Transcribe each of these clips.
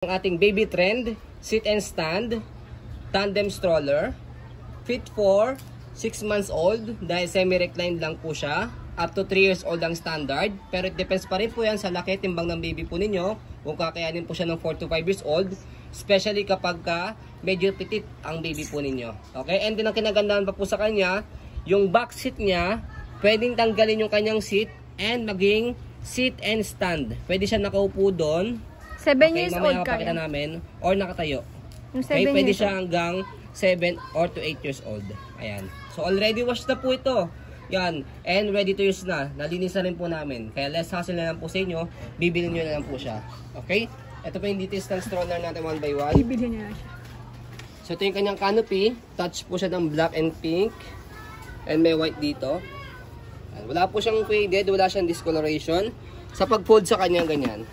Ang ating baby trend, sit and stand, tandem stroller, fit for 6 months old dahil semi-reclined lang po siya. Up to 3 years old ang standard, pero it depends pa rin po yan sa laki, timbang ng baby po ninyo, kung kakayanin po siya ng 4 to 5 years old, especially kapag medyo petit ang baby po ninyo. Okay, and din ang kinagandahan pa po sa kanya, yung back seat niya, pwedeng tanggalin yung kanyang seat and maging sit and stand. Pwede siya nakaupo doon. 7 years old kaya. Mamaya namin, or nakatayo. Okay, pwede siya hanggang 7 or to 8 years old. Ayan. So already washed na po ito. Yan. And ready to use na. Nalinis na rin po namin. Kaya less hassle na lang po sa inyo. Bibili nyo na lang po siya. Okay? Ito pa yung details ng stroller natin one by one. Bibili niya na siya. So ito yung kanyang canopy. Touch po siya ng black and pink. And may white dito. Ayan. Wala po siyang faded. Wala siyang discoloration. Sa pag-fold sa kanya, ganyan.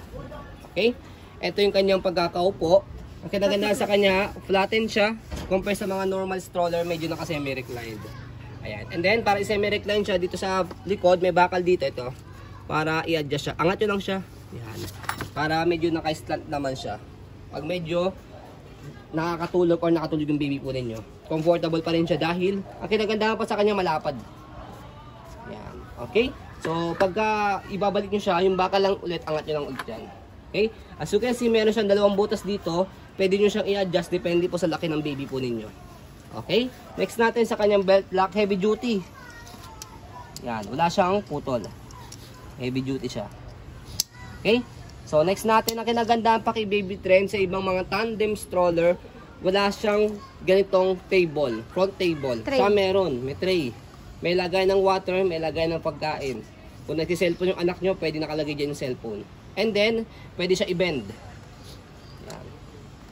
Okay? Ito yung kanyang pagkakaupo. Ang kinaganda sa kanya, flatten siya. Compare sa mga normal stroller, medyo naka-semi-reclined. Ayan. And then, para i-semi-recline siya, dito sa likod, may bakal dito ito. Para i-adjust siya. Angat nyo lang siya. Ayan. Para medyo naka-slant naman siya. Pag medyo nakakatulog or nakatulog yung baby po ninyo. Comfortable pa rin siya dahil, ang kinaganda pa sa kanya, malapad. Ayan. Okay? So, pagka ibabalik nyo siya, yung bakal lang ulit, angat nyo lang ulit yan. Okay? As you can see, meron siyang dalawang butas dito. Pwede nyo siyang i-adjust depende po sa laki ng baby po ninyo. Okay? Next natin sa kanyang belt lock, heavy duty. Yan, wala siyang putol. Heavy duty siya. Okay? So next natin, ang kinagandahan pa kay baby trend sa ibang mga tandem stroller, wala siyang ganitong table, front table. Siya meron, may tray. May lagay ng water, may lagay ng pagkain. Kung nagsi-cellphone yung anak nyo, pwede nakalagay dyan yung cellphone. And then, pwede siya i-bend. Yan.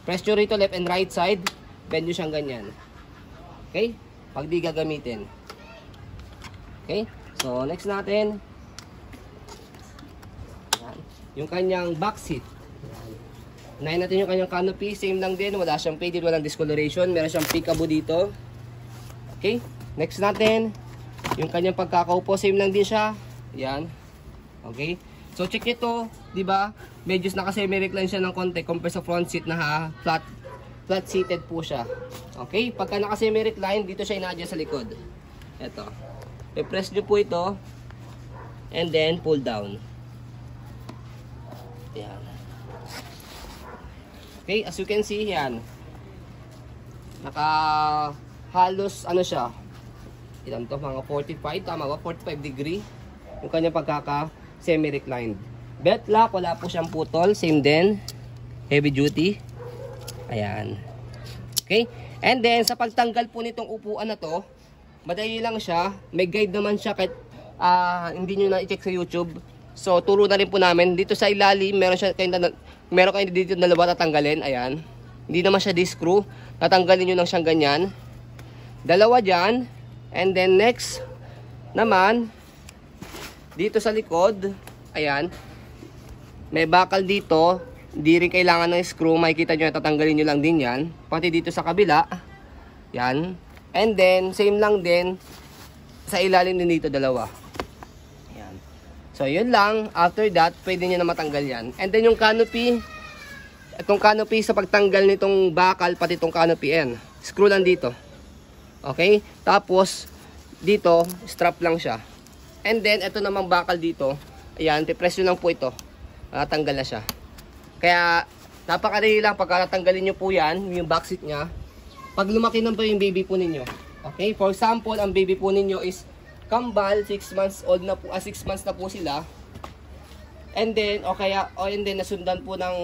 Press nyo rito left and right side. Bend nyo siyang ganyan. Okay? Pag di gagamitin. Okay? So, next natin. Yan. Yung kanyang back seat. Yan. Unahin natin yung kanyang canopy. Same lang din. Wala siyang faded, walang discoloration. Meron siyang peekaboo dito. Okay? Next natin. Yung kanyang pagkakaupo. Same lang din siya. Yan. Okay? So check ito, 'di ba? Medyo naka-semi-recline siya ng konti compare sa front seat na flat seated po siya. Okay? Pagka naka-semi-recline, dito siya ina-adjust sa likod. Ito. I-press niyo po ito and then pull down. Yan. Okay, as you can see, yan. Halos ano siya? Ilan to? Mga 45, tama ba? 45 degree. Yung kanya semi-reclined. Belt lock, wala po siyang putol. Same din. Heavy duty. Ayan. Okay? And then, sa pagtanggal po nitong upuan na to, madali lang siya. May guide naman siya kahit hindi nyo na i-check sa YouTube. So, turo na rin po namin. Dito sa ilalim, meron kayo dito dalawa tatanggalin. Ayan. Hindi naman siya di-screw. Tatanggalin nyo lang siyang ganyan. Dalawa dyan. And then, next naman, dito sa likod, ayan, may bakal dito, hindi rin kailangan ng screw, makikita nyo, tatanggalin nyo lang din yan, pati dito sa kabila, yan, and then, same lang din, sa ilalim din dito, dalawa, yan, so yun lang, after that, pwede nyo na matanggal yan, and then yung canopy, itong canopy sa pagtanggal nitong bakal, pati itong canopy, yan, screw lang dito, okay, tapos, dito, strap lang siya. And then, ito namang bakal dito. Ayan, pipress nyo lang po ito. Tanggal na siya. Kaya, napakadali lang pagka natanggalin nyo po yan, yung back seat nya. Pag lumaki na po yung baby po ninyo. Okay, for example, ang baby po ninyo is kambal, 6 months old na po, 6 months na po sila. And then, and then, nasundan po ng,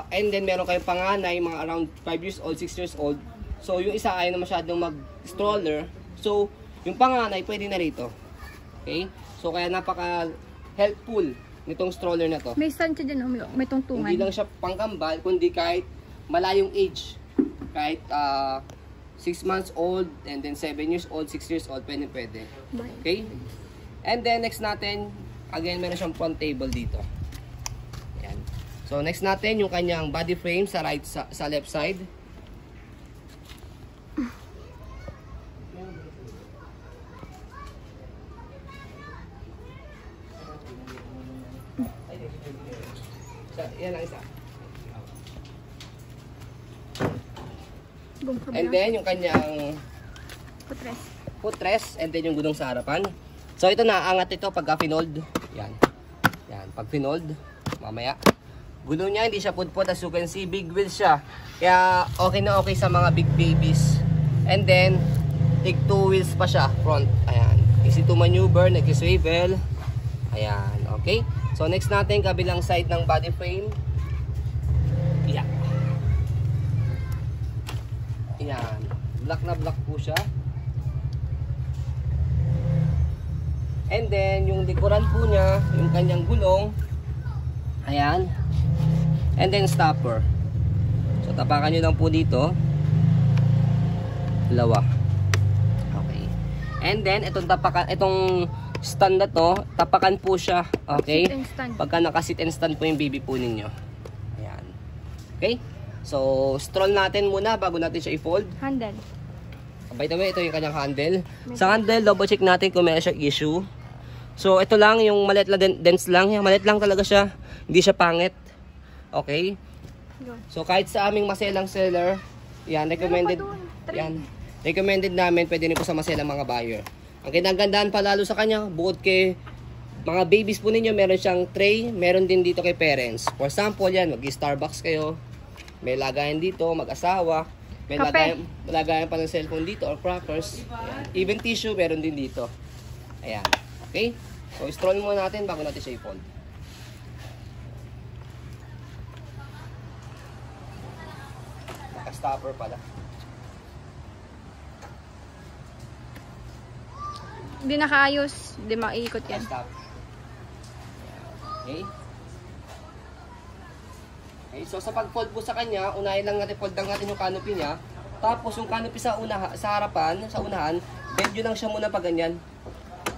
and then, meron kayong panganay, mga around 5 years old, 6 years old. So, yung isa ay na masyadong mag-stroller. So, yung panganay, pwede na rito. Okay? So, kaya napaka-helpful nitong stroller na to. May stand siya dyan, may tungtungan. Hindi lang siya pangkambal, kundi kahit malayong age. Kahit 6 months old, and then 7 years old, 6 years old, pwede. Okay? And then, next natin, again, meron siyang front table dito. Ayan. So, next natin, yung kanyang body frame sa left side. Yan lang isa. And then, yung kanyang Putres. footrest, and then yung gulong sa harapan. So, ito naaangat ito pagka finold. Yan. Yan, pag finold, mamaya. Gulong niya, hindi siya pudpud. As you can see, big wheels siya. Kaya, okay na okay sa mga big babies. And then, tig 2 wheels pa siya, front. Ayan. Easy to maneuver, nag-swivel. Ayan, okay. So, next natin, kabilang side ng body frame. Yeah. Ayan. Black na black po siya. And then, yung likuran po niya, yung kanyang gulong. Ayan. And then, stopper. So, tapakan nyo lang po dito. Dalawa. Okay. And then, itong stand na to, tapakan po siya. Okay? Sit and stand. Pagka naka-sit and stand po yung baby po ninyo. Ayan. Okay? So, stroll natin muna bago natin siya i-fold. Handle. By the way, ito yung kanyang handle. Sa handle, double check natin kung meron siya issue. So, ito lang, yung maliit lang, dense lang. Yung maliit lang talaga siya. Hindi siya pangit. Okay? So, kahit sa aming maselang seller, yan, recommended. Yan, recommended namin, pwede rin po sa maselang mga buyer. Ang kinagandaan pa lalo sa kanya, bukod kay mga babies po ninyo, meron siyang tray, meron din dito kay parents. For example, yan, mag-Starbucks kayo. May lagayan dito, mag-asawa. May lagayan pa ng cellphone dito or crackers. Ayan. Even tissue, meron din dito. Ayan. Okay? So, stroll muna natin bago natin siya i-fold. Naka-stopper pala. Hindi nakaayos. Hindi maiikot yan. Stop. Okay? Okay, so sa pag-fold po sa kanya, unahin lang natin, fold lang natin yung canopy niya. Tapos yung canopy sa harapan, sa unahan, bend nyo lang siya muna pa ganyan.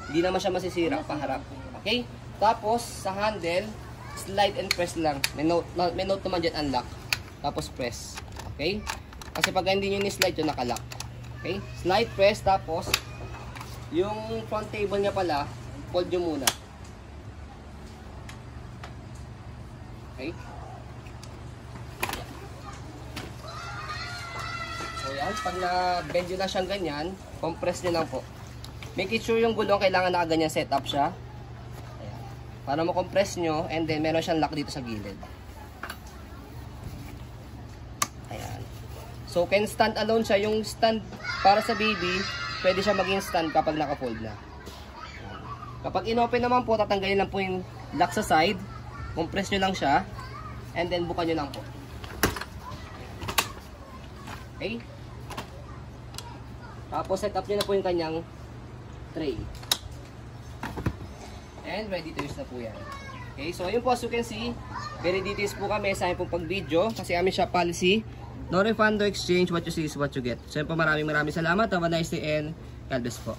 Hindi naman siya masisira, paharap. Okay? Tapos sa handle, slide and press lang. May note naman dyan, unlock. Tapos press. Okay? Kasi pag hindi nyo ni-slide yun, nakalock. Okay? Slide, press, tapos yung front table niya pala, fold nyo muna. Okay? So yan, pag na-bend nyo na siyang ganyan, compress nyo lang po. Make it sure yung gulong kailangan nakaganyan setup siya. Ayan. Para mo-compress nyo, and then meron siyang lock dito sa gilid. Ayan. So can stand alone siya. Yung stand para sa baby, pwede siya maging stand kapag naka-fold na. Ayan. Kapag in-open naman po, tatanggalin lang po yung lock sa side. Compress nyo lang siya. And then bukan nyo lang po. Okay? Tapos set up nyo na po yung kanyang tray. And ready to use na po yan. Okay, so yun po, as you can see, very details po kami sa aming pong pag-video kasi aming shop policy, no refund, no exchange, what you see is what you get. So yun po, maraming salamat. Have a nice day and God bless po.